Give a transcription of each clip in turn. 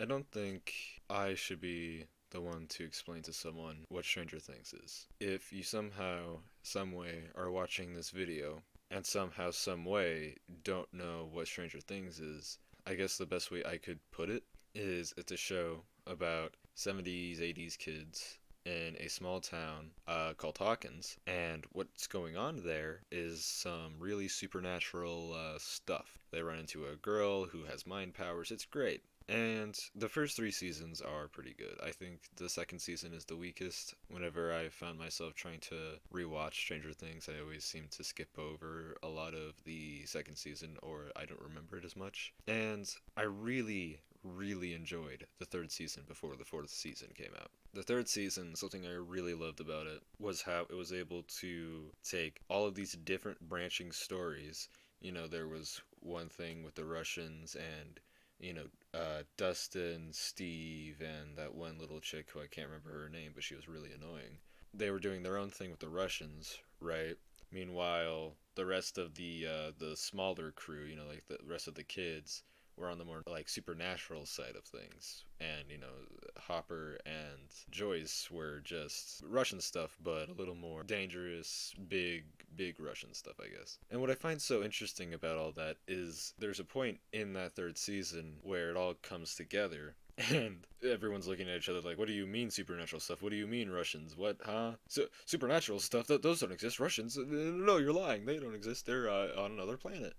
I don't think I should be the one to explain to someone what Stranger Things is. If you somehow, some way, are watching this video and somehow, some way, don't know what Stranger Things is, I guess the best way I could put it is it's a show about 70s, 80s kids in a small town called Hawkins, and what's going on there is some really supernatural stuff. They run into a girl who has mind powers. It's great. And the first three seasons are pretty good. I think the second season is the weakest. Whenever I found myself trying to rewatch Stranger Things, I always seem to skip over a lot of the second season, or I don't remember it as much. And I really enjoyed the third season before the fourth season came out. The third season, something I really loved about it was how it was able to take all of these different branching stories. There was one thing with the Russians and Dustin, Steve, and that one little chick who I can't remember her name, but she was really annoying. They were doing their own thing with the Russians, right? Meanwhile, the rest of the smaller crew, like the rest of the kids, were on the more like supernatural side of things. And Hopper and Joyce were just Russian stuff, but a little more dangerous, big Russian stuff, I guess. And what I find so interesting about all that is there's a point in that third season where it all comes together. And everyone's looking at each other like, what do you mean supernatural stuff? What do you mean Russians? What, huh? Supernatural stuff? Those don't exist. Russians? No, you're lying. They don't exist. They're on another planet.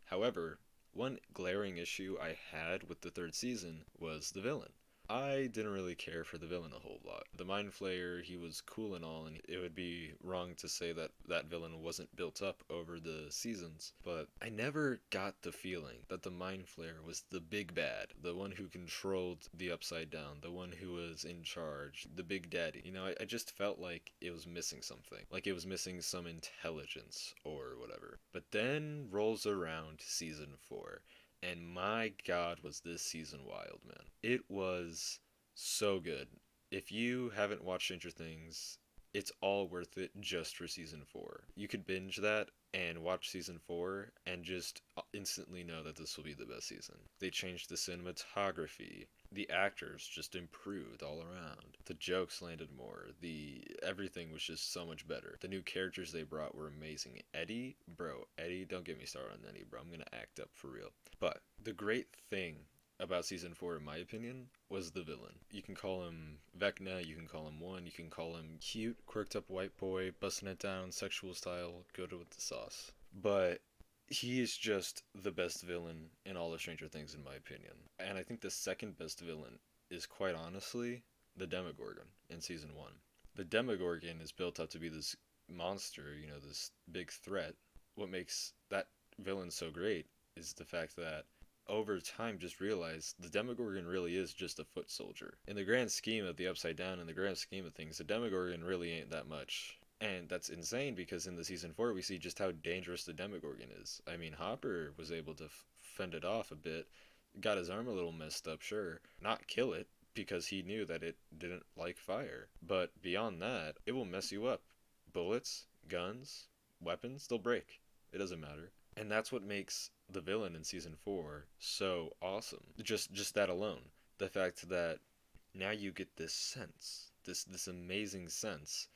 However, one glaring issue I had with the third season was the villain. I didn't really care for the villain a whole lot. The Mind Flayer, he was cool and all, and it would be wrong to say that that villain wasn't built up over the seasons, but I never got the feeling that the Mind Flayer was the big bad, the one who controlled the Upside Down, the one who was in charge, the big daddy. I just felt like it was missing something, like it was missing some intelligence or whatever. But then rolls around season 4, and my god, was this season wild, man. It was so good. If you haven't watched Stranger Things, it's all worth it just for season 4. You could binge that and watch season 4 and just instantly know that this will be the best season. They changed the cinematography. The actors just improved all around. The jokes landed more. The everything was just so much better. The new characters they brought were amazing. Eddie, don't get me started on Eddie, bro. I'm gonna act up for real. But the great thing about season 4, in my opinion, was the villain. You can call him Vecna, you can call him One, you can call him cute, quirked up white boy, busting it down, sexual style, go to with the sauce. But he is just the best villain in all of Stranger Things, in my opinion. And I think the second best villain is quite honestly the Demogorgon in season 1. The Demogorgon is built up to be this monster, this big threat. What makes that villain so great is the fact that over time just realized the Demogorgon really is just a foot soldier. In the grand scheme of the Upside Down, in the grand scheme of things, the Demogorgon really ain't that much. And that's insane because in the season 4 we see just how dangerous the Demogorgon is. I mean, Hopper was able to fend it off a bit, got his arm a little messed up, sure, not kill it because he knew that it didn't like fire. But beyond that, it will mess you up. Bullets, guns, weapons, they'll break. It doesn't matter. And that's what makes the villain in season 4 so awesome. Just that alone. The fact that now you get this sense, this amazing sense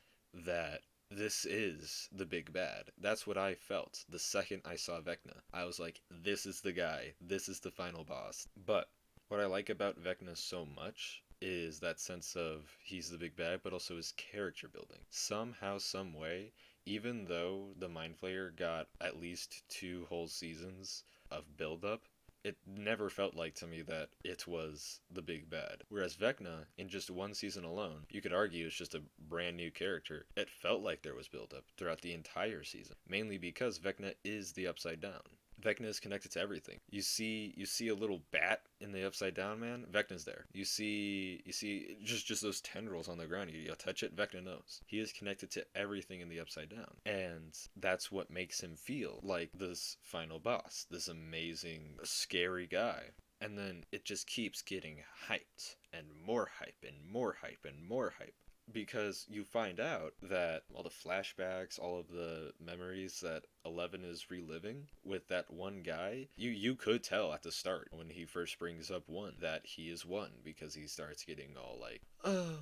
that this is the big bad. That's what I felt the second I saw Vecna. I was like, this is the guy. This is the final boss. But what I like about Vecna so much is that sense of he's the big bad, but also his character building. Somehow, some way, even though the Mind Flayer got at least 2 whole seasons of build up, it never felt like to me that it was the big bad. Whereas Vecna, in just 1 season alone, you could argue it's just a brand new character. It felt like there was build up throughout the entire season, mainly because Vecna is the Upside Down. Vecna is connected to everything. You see a little bat in the Upside Down, man. Vecna's there. You see just those tendrils on the ground. You touch it, Vecna knows. He is connected to everything in the Upside Down, and that's what makes him feel like this final boss, this amazing, scary guy. And then it just keeps getting hyped and more hype and more hype and more hype. because you find out that all the flashbacks, all of the memories that Eleven is reliving with that one guy, you could tell at the start when he first brings up one that he is one, because he starts getting all like, oh,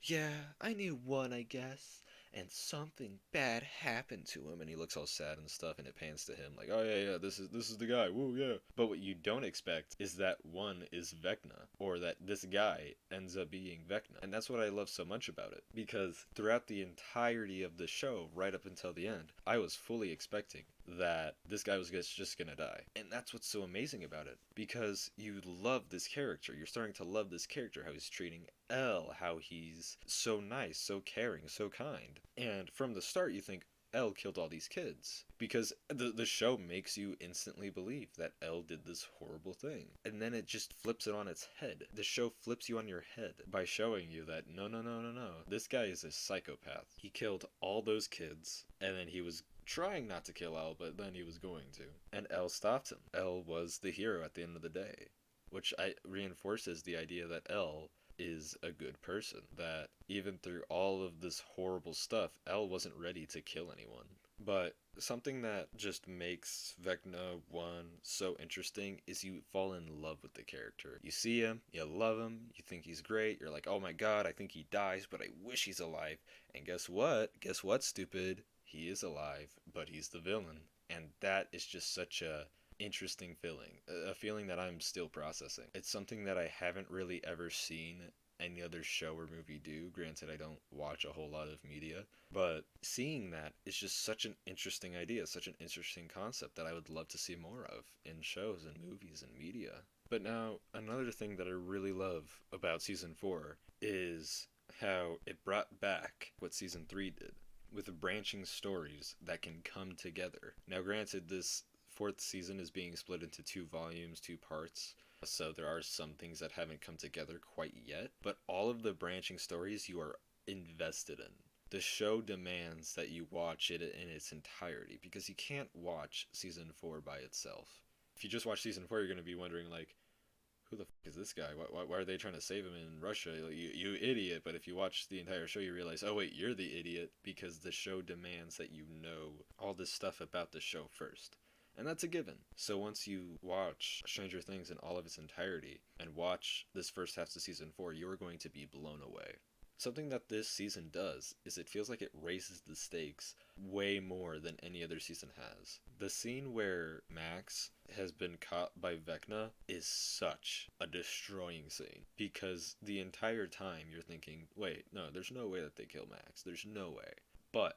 yeah, I knew one, I guess. And something bad happened to him, and he looks all sad and stuff, and it pans to him like, oh yeah, yeah, this is the guy, woo, yeah. But what you don't expect is that one is Vecna, or that this guy ends up being Vecna, and that's what I love so much about it. Because throughout the entirety of the show, right up until the end, I was fully expecting that this guy was just gonna die, and that's what's so amazing about it. Because you love this character, you're starting to love this character, how he's treating Elle, how he's so nice, so caring, so kind. And from the start, you think Elle killed all these kids because the show makes you instantly believe that Elle did this horrible thing. And then it just flips it on its head. The show flips you on your head by showing you that no, no, no, no, no. This guy is a psychopath. He killed all those kids, and then he was trying not to kill Elle, but then he was going to. And Elle stopped him. Elle was the hero at the end of the day, which reinforces the idea that Elle is a good person. That even through all of this horrible stuff, Elle wasn't ready to kill anyone. But something that just makes Vecna 1 so interesting is you fall in love with the character. You see him, you love him, you think he's great, you're like, oh my god, I think he dies, but I wish he's alive. And guess what? Guess what, stupid? He is alive, but he's the villain. And that is just such a interesting feeling, a feeling that I'm still processing. It's something that I haven't really ever seen any other show or movie do. Granted, I don't watch a whole lot of media, but seeing that is just such an interesting idea, such an interesting concept that I would love to see more of in shows and movies and media. But now, another thing that I really love about season 4 is how it brought back what season 3 did, with branching stories that can come together. Now, granted, this fourth season is being split into 2 volumes, 2 parts, so there are some things that haven't come together quite yet, but all of the branching stories you are invested in. The show demands that you watch it in its entirety, because you can't watch season 4 by itself. If you just watch season 4, you're going to be wondering, like, who the f is this guy? Why are they trying to save him in Russia? Like, you idiot. But if you watch the entire show, you realize, oh wait, you're the idiot, because the show demands that you know all this stuff about the show first. And that's a given. So once you watch Stranger Things in all of its entirety and watch this first half of season 4, you are going to be blown away. Something that this season does is it feels like it raises the stakes way more than any other season has. The scene where Max has been caught by Vecna is such a destroying scene, because the entire time you're thinking, wait, no, there's no way that they kill Max. There's no way. But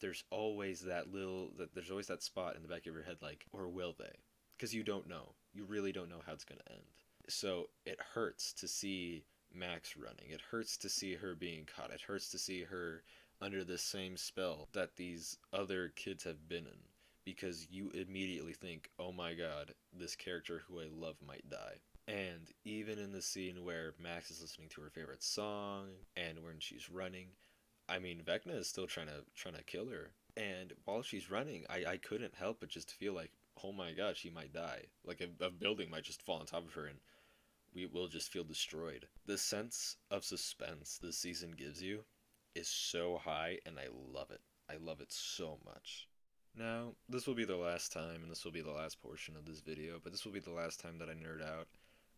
there's always there's always that spot in the back of your head like, or will they? Because you don't know. You really don't know how it's going to end. So it hurts to see Max running. It hurts to see her being caught. It hurts to see her under the same spell that these other kids have been in, because you immediately think, oh my god, this character who I love might die. And even in the scene where Max is listening to her favorite song and when she's running, I mean, Vecna is still trying to kill her. And while she's running, I couldn't help but just feel like, oh my god, she might die. Like a building might just fall on top of her and we will just feel destroyed. The sense of suspense this season gives you is so high, and I love it. I love it so much. Now, this will be the last time, and this will be the last portion of this video, but this will be the last time that I nerd out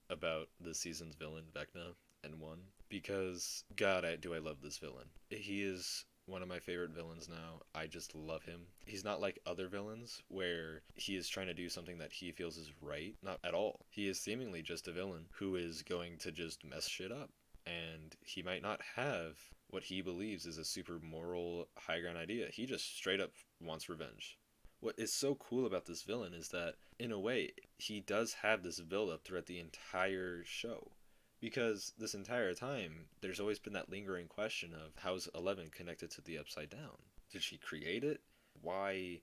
about this season's villain, Vecna, and 1, because, god, do I love this villain. He is one of my favorite villains now. I just love him. He's not like other villains where he is trying to do something that he feels is right. Not at all. He is seemingly just a villain who is going to just mess shit up. And he might not have what he believes is a super moral, high ground idea. He just straight up wants revenge. What is so cool about this villain is that, in a way, he does have this build up throughout the entire show. Because this entire time, there's always been that lingering question of, how's 11 connected to the Upside Down? Did she create it? Why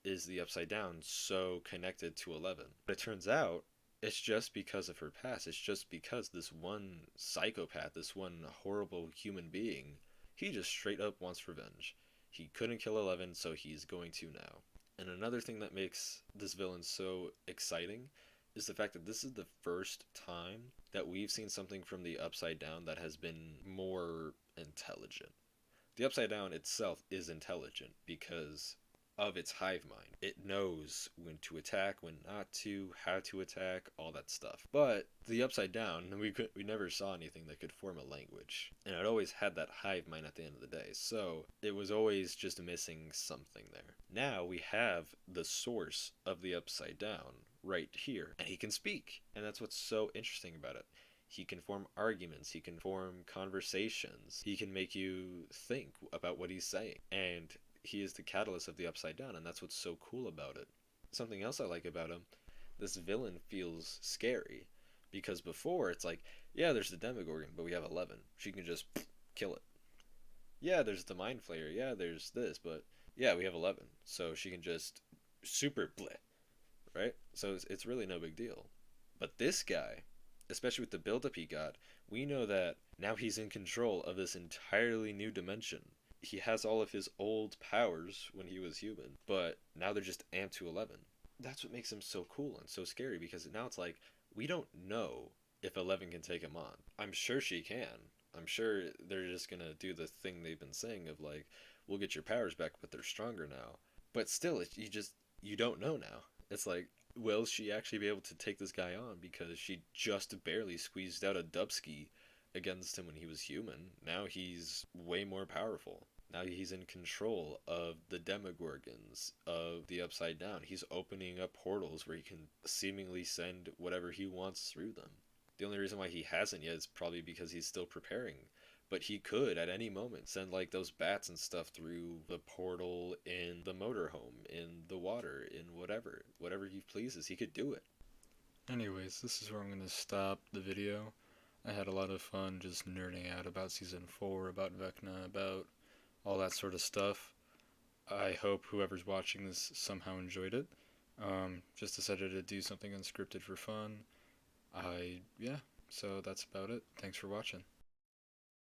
is the Upside Down so connected to 11? But it turns out, it's just because of her past. It's just because this one psychopath, this one horrible human being, he just straight up wants revenge. He couldn't kill 11, so he's going to now. And another thing that makes this villain so exciting is the fact that this is the first time that we've seen something from the Upside Down that has been more intelligent. The Upside Down itself is intelligent because of its hive mind. It knows when to attack, when not to, how to attack, all that stuff. But the Upside Down, we never saw anything that could form a language, and it always had that hive mind at the end of the day. So it was always just missing something there. Now we have the source of the Upside Down right here, and he can speak, and that's what's so interesting about it. He can form arguments, he can form conversations, he can make you think about what he's saying. And he is the catalyst of the Upside Down, and that's what's so cool about it. Something else I like about him, this villain feels scary. Because before, it's like, yeah, there's the Demogorgon, but we have 11. She can just kill it. Yeah, there's the Mind Flayer, yeah, there's this, but yeah, we have 11. So she can just super bleh, right? So it's really no big deal. But this guy, especially with the build-up he got, we know that now he's in control of this entirely new dimension. He has all of his old powers when he was human, but now they're just amped to 11. That's what makes him so cool and so scary, because now it's like, we don't know if 11 can take him on. I'm sure she can. I'm sure they're just gonna do the thing they've been saying of like, we'll get your powers back, but they're stronger now. But still, you don't know now. It's like, will she actually be able to take this guy on, because she just barely squeezed out a dubski against him when he was human. Now he's way more powerful. Now he's in control of the Demogorgons, of the Upside Down. He's opening up portals where he can seemingly send whatever he wants through them. The only reason why he hasn't yet is probably because he's still preparing. But he could, at any moment, send like those bats and stuff through the portal in the motorhome, in the water, in whatever he pleases. He could do it. Anyways, this is where I'm going to stop the video. I had a lot of fun just nerding out about Season 4, about Vecna, about all that sort of stuff. I hope whoever's watching this somehow enjoyed it. Just decided to do something unscripted for fun. Yeah, so that's about it. Thanks for watching.